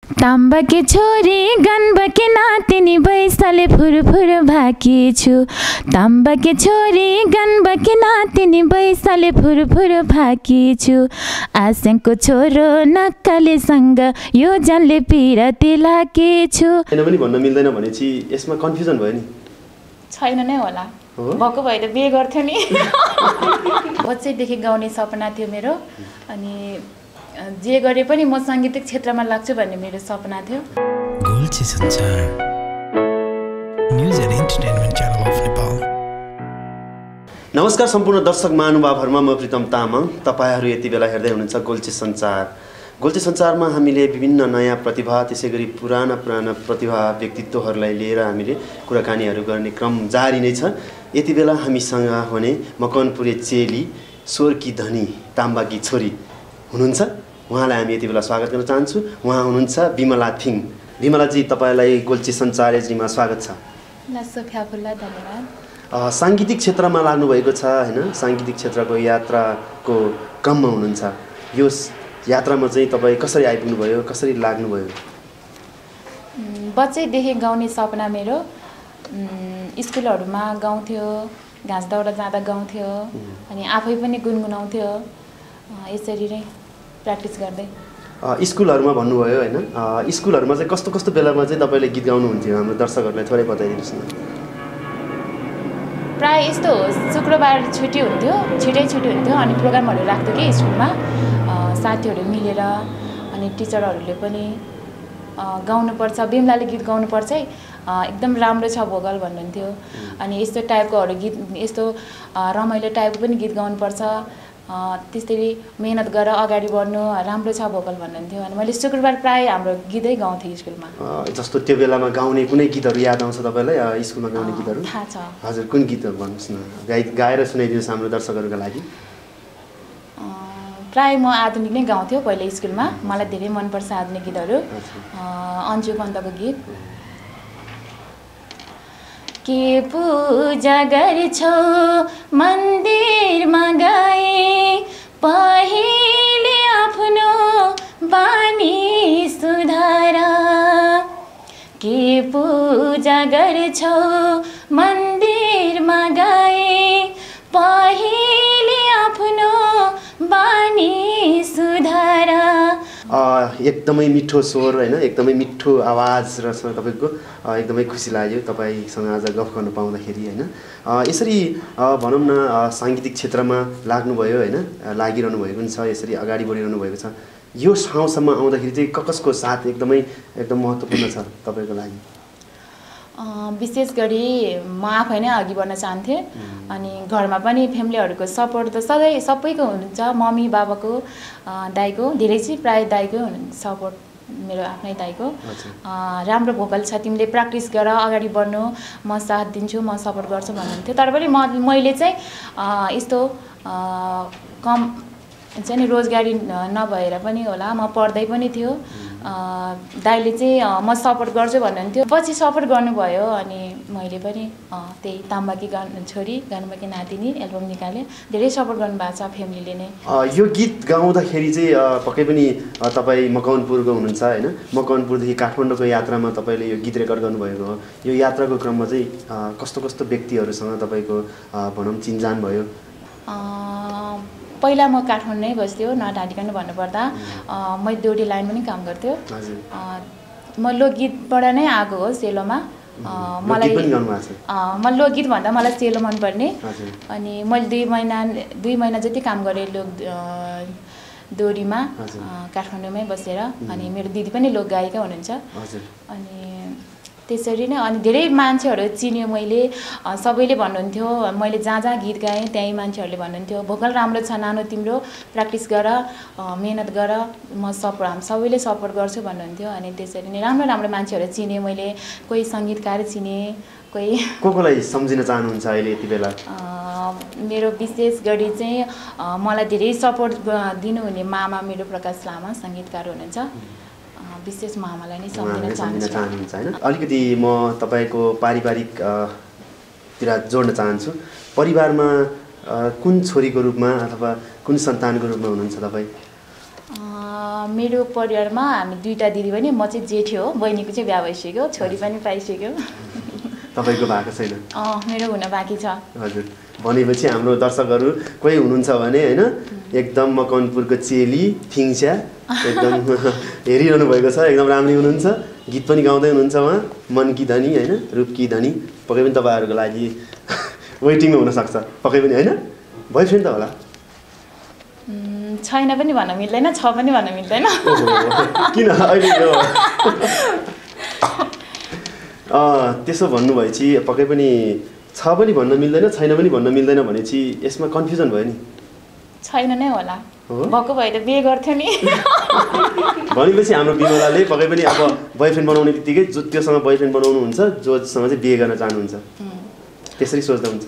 ताम्बाकी छोरी गन्बकी नातिनी बैसले फुरफुर भाकी छु ताम्बाकी छोरी गन्बकी नातिनी बैसले फुरफुर भाकी छु आसेङको छोरो नक्कलेसँग यो जानले पिरती लाकी छु। हैन पनि भन्न मिल्दैन भनेपछि यसमा कन्फ्युजन भयो नि? छैन नै होला, भएको भए त बिहे गर्थ्यो नि। बच्चैदेखि गाउने सपना थियो मेरो, अनि जे गरे पनि म साङ्गीतिक क्षेत्रमा लाग्छु भन्ने मेरो सपना थियो। गोल्छी संचार news and entertainment channel of Nepal. नमस्कार सम्पूर्ण दर्शक महानुभावहरुमा, म प्रितम तामाङ। तपाईहरु यति बेला हेर्दै हुनुहुन्छ गोल्छी संचार। गोल्छी संचारमा हामीले विभिन्न नयाँ प्रतिभा, त्यसैगरी पुराना प्रतिभा व्यक्तित्वहरूलाई लिएर हामीले कुराकानीहरू गर्ने क्रम जारी नै छ। यति बेला हामीसँग हुने मकवानपुरे चेली, स्वरकी धनी, ताम्बाकी छोरी हुनुहुन्छ। उहाँलाई हामी यति बेला स्वागत गर्न चाहन्छु। उहाँ हुनुहुन्छ बिमला थिङ। बिमलाजी, तपाईलाई गोल्छी संचार एजरीमा स्वागत छ। धन्यवाद। सांगीतिक क्षेत्रमा लाग्नुभएको छ हैन? सांगीतिक क्षेत्रको यात्राको क्रममा हुनुहुन्छ। यो यात्रामा चाहिँ तपाईँ कसरी आइपुग्नु भयो, कसरी लाग्नुभयो? बच्चैदेखि गाउने सपना मेरो। स्कुलहरूमा गाउँथ्यो, घाँस दाउरा जाँदा गाउँथ्यो, अनि आफै पनि गुनगुनाउँथ्यो। यसरी नै प्र्याक्टिस गर्दै। स्कुलहरूमा भन्नुभयो हैन? स्कुलहरूमा चाहिँ कस्तो कस्तो बेलामा चाहिँ तपाईँले गीत गाउनुहुन्थ्यो? हाम्रो दर्शकहरूलाई थोरै बताइदिनुहोस् न। प्राय यस्तो हो, शुक्रबार छुट्टी हुन्थ्यो, छिटै छुट्टी हुन्थ्यो, अनि प्रोग्रामहरू राख्थ्यो कि स्कुलमा साथीहरू मिलेर। अनि टिचरहरूले पनि गाउनुपर्छ, बिमलाले गीत गाउनुपर्छ है, एकदम राम्रो छ भोकल भन्नुहुन्थ्यो। अनि यस्तो टाइपकोहरू गीत, यस्तो रमाइलो टाइपको पनि गीत गाउनुपर्छ, त्यसरी मेहनत गरेर अगाडि बढ्नु, राम्रो छ भोकल भन्नुहुन्थ्यो। अनि मैले शुक्रबार प्राय हाम्रो गीतै गाउँथेँ स्कुलमा। जस्तो त्यो बेलामा गाउने कुनै गीतहरू याद आउँछ तपाईँलाई? स्कुलमा गाउने गीतहरू थाहा छ। हजुर, कुन गीतहरू भन्नुहोस् न, गाएर सुनाइदिनुहोस् हाम्रो दर्शकहरूका लागि। प्राय म आधुनिक नै गाउँथ्यो पहिले स्कुलमा। मलाई धेरै मनपर्छ आधुनिक गीतहरू। अन्जु पन्तको गीत। के पूजा गर्छौ मन्दिरमा गए, पहिले आफ्नो बानी सुधार। के पूजा गर्छौ मन्दिरमा गए, पहिले आफ्नो बानी सुधार। एकदमै मिठो स्वर हैन, एकदमै मिठो आवाज रहेछ तपाईँको। एकदमै खुसी लाग्यो तपाईँसँग आज गफ गर्न पाउँदाखेरि हैन। यसरी भनौँ न, साङ्गीतिक क्षेत्रमा लाग्नुभयो हैन, लागिरहनु भएको पनि छ, यसरी अगाडि बढिरहनु भएको छ। यो ठाउँसम्म आउँदाखेरि चाहिँ कसको साथ एकदम महत्त्वपूर्ण छ तपाईँको लागि? विशेष गरी म आफै नै अघि बढ्न चाहन्थेँ। अनि घरमा पनि फ्यामिलीहरूको सपोर्ट त सधैँ सबैको हुन्छ, मम्मी बाबाको, दाइको, धेरै चाहिँ प्राय दाइको सपोर्ट, मेरो आफ्नै दाइको। राम्रो भोकल छ, तिमीले प्र्याक्टिस गर, अगाडि बढ्नु, म साथ दिन्छु, म सपोर्ट गर्छु भन्नुहुन्थ्यो। तर पनि मैले चाहिँ यस्तो कम चाहिँ नि रोजगारी नभएर पनि होला, म पढ्दै पनि थियो। दाइले चाहिँ म सपोर्ट गर्छु भन्नुहुन्थ्यो, पछि सपोर्ट गर्नुभयो। अनि मैले पनि त्यही ताम्बाकी छोरी गन्बकी नातिनी एल्बम निकालेँ। धेरै सपोर्ट गर्नुभएको छ फ्यामिलीले नै। यो गीत गाउँदाखेरि चाहिँ पक्कै पनि तपाईँ मकवानपुरको हुनुहुन्छ हैन? मकवानपुरदेखि काठमाडौँको यात्रामा तपाईँले यो गीत रेकर्ड गर्नुभएको हो। यो यात्राको क्रममा चाहिँ कस्तो कस्तो व्यक्तिहरूसँग तपाईँको भनौँ चिनजान भयो? पहिला म काठमाडौँ नै बस्थ्यो, नढाँटिकन भन्नुपर्दा। म ड्युटी लाइन पनि काम गर्थ्यो। म लोकगीतबाट नै आएको हो सेलोमा। मलाई लोकगीत भन्दा मलाई सेलो मनपर्ने। अनि मैले 2 महिना जति काम गरेँ लोक डोरीमा, काठमाडौँमै बसेर। अनि मेरो दिदी पनि लोक गायिका हुनुहुन्छ। अनि त्यसरी नै अनि धेरै मान्छेहरू चिन्यो मैले। सबैले भन्नुहुन्थ्यो, मैले जहाँ जहाँ गीत गाएँ त्यहीँ मान्छेहरूले भन्नुहुन्थ्यो, भोकल राम्रो छ नानु, तिम्रो प्र्याक्टिस गर, मेहनत गर, म सबैले सपोर्ट गर्छु भन्नुहुन्थ्यो। अनि त्यसरी नै राम्रो राम्रो मान्छेहरू चिनेँ मैले। कोही सङ्गीतकार चिनेँ, कोलाई सम्झिन चाहनुहुन्छ अहिले यति बेला? मेरो विशेष गरी चाहिँ मलाई धेरै सपोर्ट दिनुहुने मामा मेरो प्रकाश लामा सङ्गीतकार हुनुहुन्छ। विशेष मामालाई नै सम्झिन चाहनुहुन्छ हैन? अलिकति म तपाईँको पारिवारिकतिर जोड्न चाहन्छु। परिवारमा कुन छोरीको रूपमा अथवा कुन सन्तानको रूपमा हुनुहुन्छ तपाईँ? मेरो परिवारमा हामी 2टा दिदी बहिनी, म चाहिँ जेठी हो, बहिनीको चाहिँ बिहा भइसक्यो, छोरी पनि पाइसक्यो। तपाईँको भएको छैन? मेरो हुन बाँकी छ। हजुर, भनेपछि हाम्रो दर्शकहरू कोही हुनुहुन्छ भने होइन एकदम मकवानपुरको चेली थिङ्स्या एकदम हेरिरहनु भएको छ, एकदम राम्री हुनुहुन्छ, गीत पनि गाउँदै हुनुहुन्छ उहाँ, मनकी धनी होइन, रूपकी धनी। पक्कै पनि तपाईँहरूको लागि वेटिङमा हुनसक्छ पक्कै पनि होइन? बोयफ्रेन्ड त होला? छैन पनि भन्न मिल्दैन, छ पनि भन्न मिल्दैन। किन अहिले यो त्यसो भन्नुभएपछि पक्कै पनि छ पनि भन्न मिल्दैन, छैन पनि भन्न मिल्दैन भनेपछि यसमा कन्फ्युजन भयो नि? छैन नै होला, भएको भए त बिहे गर्थ्यो नि। भनेपछि हाम्रो बिमलाले पक्कै पनि अब बोयफ्रेन्ड बनाउने बित्तिकै त्योसँग बोयफ्रेन्ड बनाउनुहुन्छ जोसँग चाहिँ बिहे गर्न चाहनुहुन्छ, त्यसरी सोच्दा हुन्छ?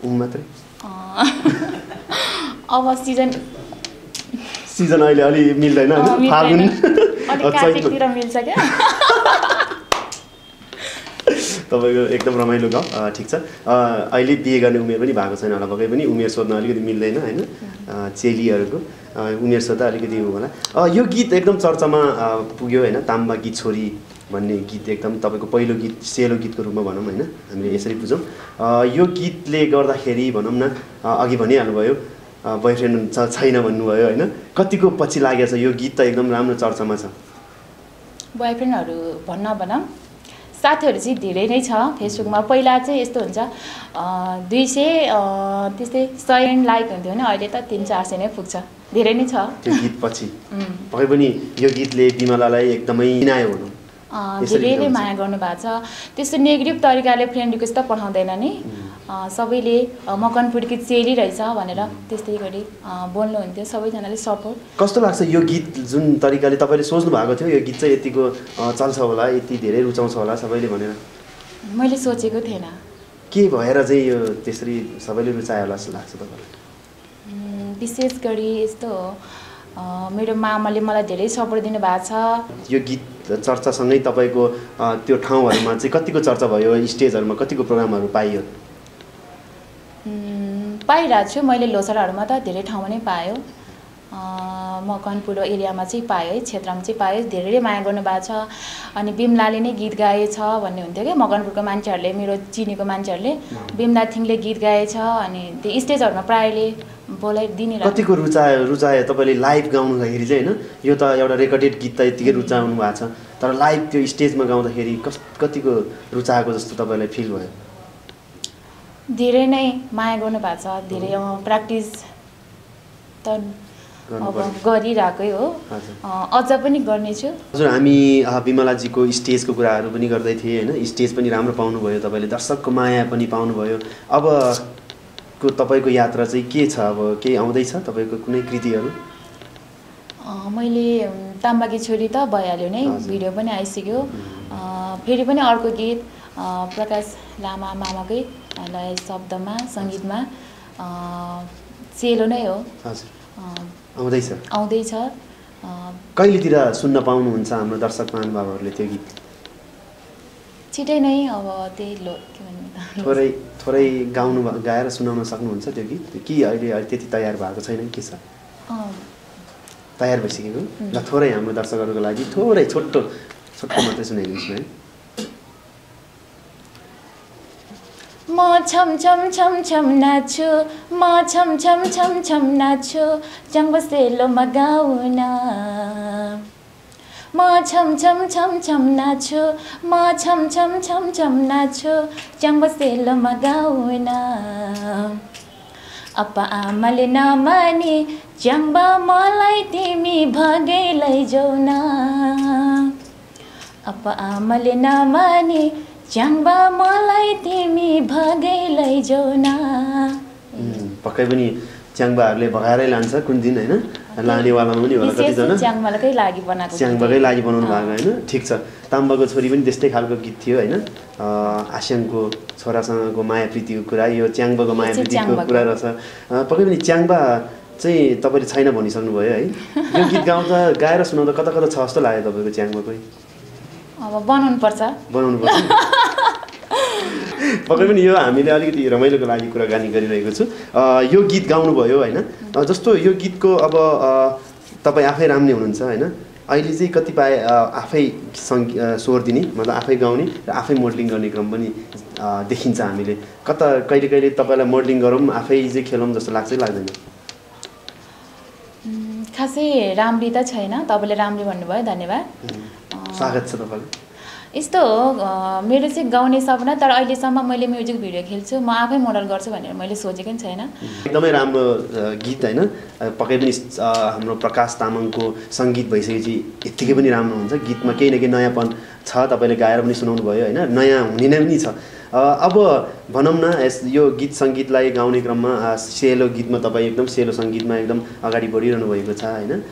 मात्रै अब सिजन अहिले अलि मिल्दैन होइन, फागुन कार्तिकतिर मिल्छ क्या। तपाईँको एकदम रमाइलो गाउँ, ठिक छ। अहिले बिहे गर्ने उमेर पनि भएको छैन होला, पक्कै पनि उमेर सोध्न अलिकति मिल्दैन होइन, चेलीहरूको उमेर सोध्दा अलिकति होला। यो गीत एकदम चर्चामा पुग्यो होइन, ताम्बा गीत छोरी भन्ने गीत एकदम तपाईँको पहिलो गीत सेलो गीतको रूपमा भनौँ होइन, हामीले यसरी बुझौँ। यो गीतले गर्दाखेरि भनौँ न, अघि भनिहाल्नुभयो बोयफ्रेन्ड छैन भन्नुभयो होइन, कतिको पछि लागेको छ यो गीत त एकदम राम्रो चर्चामा छ? बोयफ्रेन्डहरू भनौँ साथीहरू चाहिँ धेरै नै छ फेसबुकमा। पहिला चाहिँ यस्तो हुन्छ 200 त्यस्तै 100 लाइक हुन्थ्यो भने अहिले त 300-400 नै पुग्छ, धेरै नै छ त्यो गीत पछि। पक्कै पनि यो गीतले बिमलालाई एकदमै चिनायो भनौँ, धेरैले माया गर्नु भएको छ। त्यस्तो नेगेटिभ तरिकाले फ्रेन्ड रिक्वेस्ट त पठाउँदैन नि, सबैले मकवानपुरकी चेली रहेछ भनेर त्यस्तै गरी बोल्नुहुन्थ्यो, सबैजनाले सपोर्ट। कस्तो लाग्छ यो गीत जुन तरिकाले तपाईँले सोच्नु भएको थियो यो गीत चाहिँ यतिको चल्छ होला, यति धेरै रुचाउँछ होला सबैले भनेर? मैले सोचेको थिएन। के भएर चाहिँ यो त्यसरी सबैले रुचायो होला जस्तो लाग्छ तपाईँलाई? विशेष गरी यस्तो मेरो मामाले मलाई धेरै सपोर्ट दिनुभएको छ। यो गीत चर्चासँगै तपाईँको त्यो ठाउँहरूमा चाहिँ कतिको चर्चा भयो, स्टेजहरूमा कतिको प्रोग्रामहरू पाइयो? पाइरहेको छु मैले, लोसारहरूमा त धेरै ठाउँमा नै पायो, मकवानपुर एरियामा चाहिँ पायो है, क्षेत्रमा चाहिँ पायो, धेरैले माया गर्नुभएको छ। अनि बिमलाले नै गीत गाएछ भन्ने हुन्थ्यो क्या मकवानपुरको मान्छेहरूले, मेरो चिनेको मान्छेहरूले बिमला थिङले गीत गाएछ, अनि त्यो स्टेजहरूमा प्रायःले बोलाइदिने। कतिको रुचायो तपाईँले लाइभ गाउनुदाखेरि चाहिँ होइन, यो त एउटा रेकर्डेड गीत त यतिकै रुचाउनु भएको छ, तर लाइभ त्यो स्टेजमा गाउँदाखेरि कतिको रुचाएको जस्तो तपाईँलाई फिल भयो? धेरै नै माया गर्नुभएको छ, धेरै प्र्याक्टिस त अब गरिरहेकै हो, अझ पनि गर्नेछु। हजुर, हामी बिमलाजीको स्टेजको कुराहरू पनि गर्दै थिएँ होइन, स्टेज पनि राम्रो पाउनुभयो तपाईँले, दर्शकको माया पनि पाउनुभयो। अबको तपाईँको यात्रा चाहिँ के छ, अब केही आउँदैछ तपाईँको कुनै कृतिहरू? मैले ताम्बाकी छोरी त भइहाल्यो नै, भिडियो पनि आइसक्यो, फेरि पनि अर्को गीत प्रकाश लामा मामाकै शब्दमा सङ्गीतमा सेलो नै हो, आउँदैछ। कहिलेतिर सुन्न पाउनुहुन्छ हाम्रो दर्शक महानुभावहरूले त्यो गीत? छिटै नै, अब त्यही के भन्नु, थोरै गाएर सुनाउन सक्नुहुन्छ त्यो गीत कि अहिले त्यति तयार भएको छैन, के छ? तयार भइसकेको ल, थोरै हाम्रो दर्शकहरूको लागि थोरै छोटो मात्रै सुनाइदिनुहोस् न। म छम छम छम छम नाच्छु, म छम छम छम छम नाच्छु, च्याङ्बो सेलोमा गाउन। म छम छम छम छम नाच्छु, म छम छम छम छम नाच्छु, च्याङ्बो सेलोमा गाउन। अपा आमाले नमानी च्याङ्बा मलाई तिमी भगै लैजाऊ न, अपा आमाले नमानी च्याङ्बा मलाई तिमी भगै लैजाऊ न। पक्कै पनि च्याङ्बाहरूले भगाएरै लान्छ कुन दिन होइन, लानेवालामा पनि होला कतिजना, च्याङ्बाकै लागि बनाउनु भएको होइन। ठिक छ, ताम्बाको छोरी पनि त्यस्तै खालको गीत थियो होइन, आस्याङको छोरासँगको माया प्रीतिको कुरा, यो च्याङ्बाको माया प्रीतिको कुरा रहेछ। पक्कै पनि च्याङ्बा चाहिँ तपाईँले छैन भनिसक्नुभयो है, यो गीत गाउँदा गाएर सुनाउँदा कता कता छ जस्तो लाग्यो तपाईँको च्याङ्बाकै? अब बनाउनु पर्छ। पक्कै पनि यो हामीले अलिकति रमाइलोको लागि कुराकानी गरिरहेको छु। यो गीत गाउनुभयो होइन, जस्तो यो गीतको अब तपाईँ आफै राम्रै हुनुहुन्छ होइन अहिले चाहिँ कतिपय आफै स्वर दिने मतलब आफै गाउने र आफै मोडलिङ गर्ने क्रम पनि देखिन्छ हामीले कता कहिले कहिले तपाईँलाई मोडलिङ गरौँ आफै चाहिँ खेलौँ जस्तो लाग्छ लाग्दैन खासै राम्री त छैन तपाईँले राम्री भन्नुभयो धन्यवाद स्वागत छ तपाईँलाई यस्तो हो मेरो चाहिँ गाउने सपना तर अहिलेसम्म मैले म्युजिक भिडियो खेल्छु म आफै मोडल गर्छु भनेर मैले सोचेको पनि छैन एकदमै राम्रो गीत होइन पक्कै पनि हाम्रो प्रकाश तामाङको सङ्गीत भइसकेपछि यत्तिकै पनि राम्रो हुन्छ गीतमा केही न केही नयाँपन छ तपाईँले गाएर पनि सुनाउनु भयो होइन नयाँ हुने नै पनि छ अब भनौँ न यो गीत सङ्गीतलाई गाउने क्रममा सेलो गीतमा तपाईँ एकदम सेलो सङ्गीतमा एकदम अगाडि बढिरहनु भएको छ होइन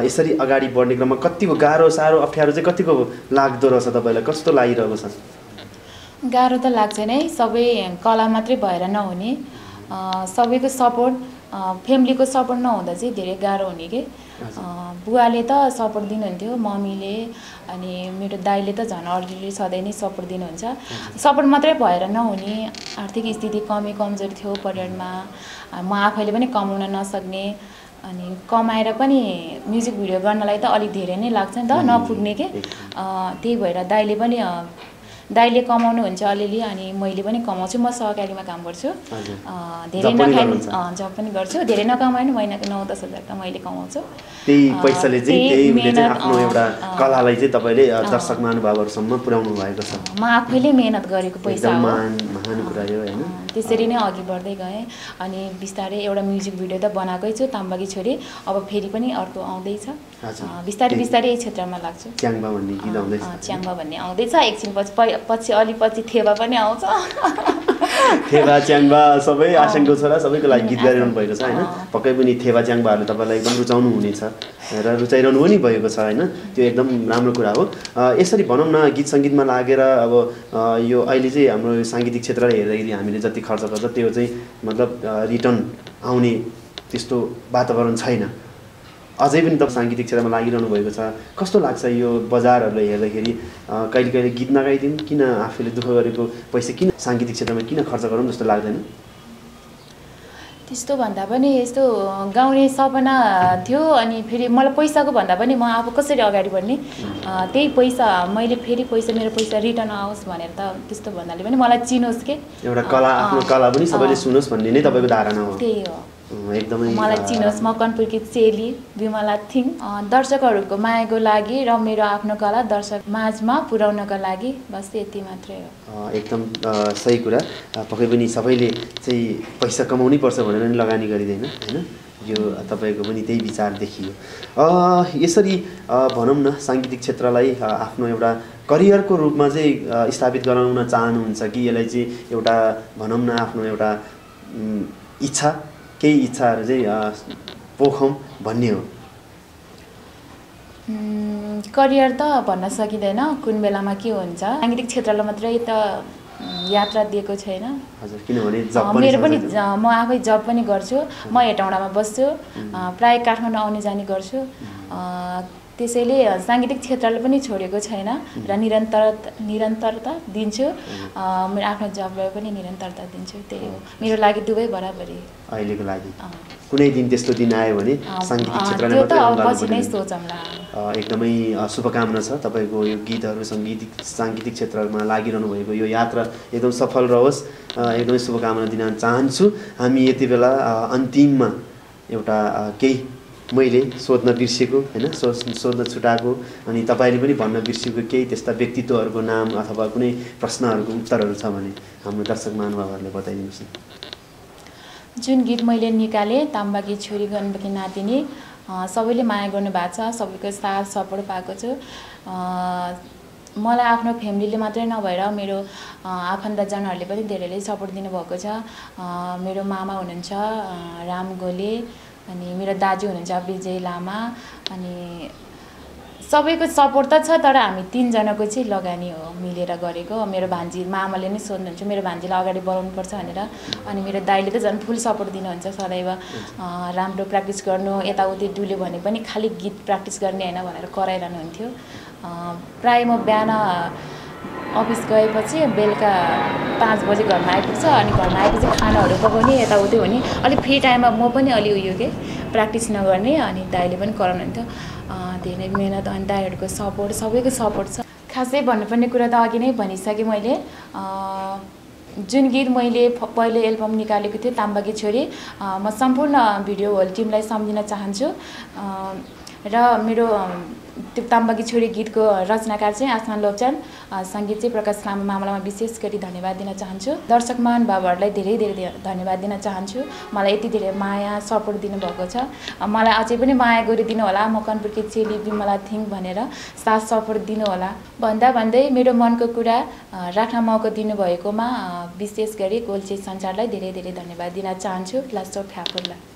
यसरी अगाडि बढ्ने क्रममा कतिको गाह्रो साह्रो अप्ठ्यारो चाहिँ कतिको लाग्दो रहेछ तपाईँलाई कस्तो लागिरहेको छ गाह्रो त लाग्छ नै सबै कला मात्रै भएर नहुने सबैको सपोर्ट फ्यामिलीको सपोर्ट नहुँदा चाहिँ धेरै गाह्रो हुने कि बुवाले त सपोर्ट दिनुहुन्थ्यो मम्मीले अनि मेरो दाइले त झन् अरूले सधैँ नै सपोर्ट दिनुहुन्छ सपोर्ट मात्रै भएर नहुने आर्थिक स्थिति कमी कमजोर थियो परिवारमा म आफैले पनि कमाउन नसक्ने अनि कमाएर पनि म्युजिक भिडियो गर्नलाई त अलिक धेरै नै लाग्छ नि त नपुग्ने के त्यही भएर दाइले कमाउनुहुन्छ अलिअलि अनि मैले पनि कमाउँछु म सहकारीमा काम गर्छु धेरै नखाए जब पनि गर्छु धेरै नकमाए पनि महिनाको 9-10 हजार त मैले कमाउँछु त्यही पैसाले चाहिँ आफ्नो एउटा कलालाई चाहिँ तपाईँले दर्शक महानुभावहरूसम्म पुर्याउनु भएको छ म आफैले मेहनत गरेको पैसा हो महान कुरा हो होइन त्यसरी नै अघि बढ्दै गएँ अनि बिस्तारै एउटा म्युजिक भिडियो त बनाएकै छु ताम्बाकी छोरी अब फेरि पनि अर्को आउँदैछ बिस्तारै बिस्तारै यही क्षेत्रमा लाग्छु च्याङबा भन्ने गीत आउँदैछ च्याङबा भन्ने आउँदैछ एकछिन पछि अलिपछि थेवा पनि आउँछ थेवा च्याङबा सबै आशंको छोरा सबैको लागि गीत गाइरहनु भएको छ होइन पक्कै पनि थेवा च्याङबाहरूले तपाईँलाई एकदम रुचाउनु हुनेछ र रुचाइरहनु पनि भएको छ होइन त्यो एकदम राम्रो कुरा हो यसरी भनौँ न गीत सङ्गीतमा लागेर अब यो अहिले चाहिँ हाम्रो साङ्गीतिक क्षेत्रलाई हेर्दाखेरि हामीले जति खर्च गर्छ त्यो चाहिँ मतलब रिटर्न आउने त्यस्तो वातावरण छैन अझै पनि तपाईँ साङ्गीतिक क्षेत्रमा लागिरहनु भएको छ कस्तो लाग्छ यो बजारहरूलाई हेर्दाखेरि कहिले कहिले गीत नगाइदिउँ किन आफूले दुःख गरेको पैसा किन साङ्गीतिक क्षेत्रमा किन खर्च गरौँ जस्तो लाग्दैन त्यस्तो भन्दा पनि यस्तो गाउने सपना थियो अनि फेरि मलाई पैसाको भन्दा पनि म आफू कसरी अगाडि बढ्ने त्यही पैसा मैले फेरि मेरो पैसा रिटर्न आओस् भनेर त त्यस्तो भन्नाले पनि मलाई चिनोस् के एउटा कला आफ्नो कला पनि सबैले सुनोस् भन्ने नै तपाईँको धारणा हो त्यही हो एकदमै मलाई चिनोस् म कनपुरकी चेली विमला थिङ दर्शकहरूको मायाको लागि र मेरो आफ्नो कला दर्शक माझमा पुर्याउनको लागि बस यति मात्रै हो एकदम सही कुरा पक्कै पनि सबैले चाहिँ पैसा कमाउनै पर्छ भनेर नि लगानी गरिँदैन होइन यो तपाईँको पनि त्यही विचार देखियो यसरी भनौँ न साङ्गीतिक क्षेत्रलाई आफ्नो एउटा करियरको रूपमा चाहिँ स्थापित गराउन चाहनुहुन्छ कि यसलाई चाहिँ एउटा भनौँ न आफ्नो एउटा इच्छा केही इच्छाहरू चाहिँ पोखौँ भन्ने हो करियर त भन्न सकिँदैन कुन बेलामा के हुन्छ साङ्गीतिक क्षेत्रलाई मात्रै त यात्रा दिएको छैन हजुर किनभने मेरो पनि म आफै जब पनि गर्छु म हेटौँडामा बस्छु प्रायः काठमाडौँ आउने जाने गर्छु त्यसैले साङ्गीतिक क्षेत्रलाई पनि छोडेको छैन र निरन्तरता दिन्छु मेरो आफ्नो जबलाई पनि निरन्तरता दिन्छु त्यही हो मेरो लागि दुवै बराबरी अहिलेको लागि कुनै दिन त्यस्तो दिन आयो भने साङ्गीतिक क्षेत्रलाई मात्रै सोचौँला एकदमै शुभकामना छ तपाईँको यो गीतहरू साङ्गीतिक क्षेत्रमा लागिरहनु भएको यो यात्रा एकदम सफल रहोस् एकदमै शुभकामना दिन चाहन्छु हामी यति बेला अन्तिममा एउटा केही मैले सोध्न बिर्सेको होइन सोध्न छुटाएको अनि तपाईँले पनि भन्न बिर्सेको केही त्यस्ता व्यक्तित्वहरूको नाम अथवा कुनै प्रश्नहरूको उत्तरहरू छ भने हाम्रो दर्शक महानुभावहरूले बताइदिनुहोस् न जुन गीत मैले निकालेँ ताम्बाकी छोरी गण्डकी नातिनी सबैले माया गर्नु भएको छ सबैको साथ सपोर्ट पाएको छु मलाई आफ्नो फ्यामिलीले मात्रै नभएर मेरो आफन्तजनहरूले पनि धेरैले सपोर्ट दिनुभएको छ मेरो मामा हुनुहुन्छ राम गोले अनि मेरो दाजु हुनुहुन्छ विजय लामा अनि सबैको सपोर्ट त छ तर हामी 3 जनाको चाहिँ लगानी हो मिलेर गरेको मेरो भान्जी मामाले नै सोध्नुहुन्छ मेरो भान्जीलाई अगाडि बढाउनुपर्छ भनेर अनि मेरो दाइले त झन् फुल सपोर्ट दिनुहुन्छ सदैव राम्रो प्र्याक्टिस गर्नु यताउति डुल्यो भने पनि खालि गीत प्र्याक्टिस गर्ने हैन भनेर कराइरहनुहुन्थ्यो प्राय म बिहान अफिस गएपछि बेलुका 5 बजे घरमा आइपुग्छ अनि घरमा आएपछि खानाहरू पकाउने यताउति हुने अलिक फ्री टाइममा म पनि अलि उयो के प्र्याक्टिस नगर्ने अनि दाइले पनि कराउनुहुन्थ्यो धेरै मेहनत अनि दाइहरूको सपोर्ट सबैको सपोर्ट छ खासै भन्नुपर्ने कुरा त अघि नै भनिसकेँ मैले जुन गीत मैले पहिले एल्बम निकालेको थिएँ ताम्बाकी छोरी म सम्पूर्ण भिडियो होल टिमलाई सम्झिन चाहन्छु र मेरो त्यो ताम्बाकी छोरी गीतको रचनाकार चाहिँ आसमान लोप्चान सङ्गीत चाहिँ प्रकाश लामा मामलामा विशेष गरी धन्यवाद दिन चाहन्छु दर्शक महानुभावहरूलाई धेरै धेरै धन्यवाद दिन चाहन्छु मलाई यति धेरै माया सपोर्ट दिनुभएको छ मलाई अझै पनि माया गरिदिनु होला म कनपुरकी चेली बिमला थिङ भनेर साथ सपोर्ट दिनु होला भन्दै मेरो मनको कुरा राख्न मौका दिनुभएकोमा विशेष गरी गोल्छे सञ्चारलाई धेरै धेरै धन्यवाद दिन चाहन्छु लास्ट अफ ठाकुरलाई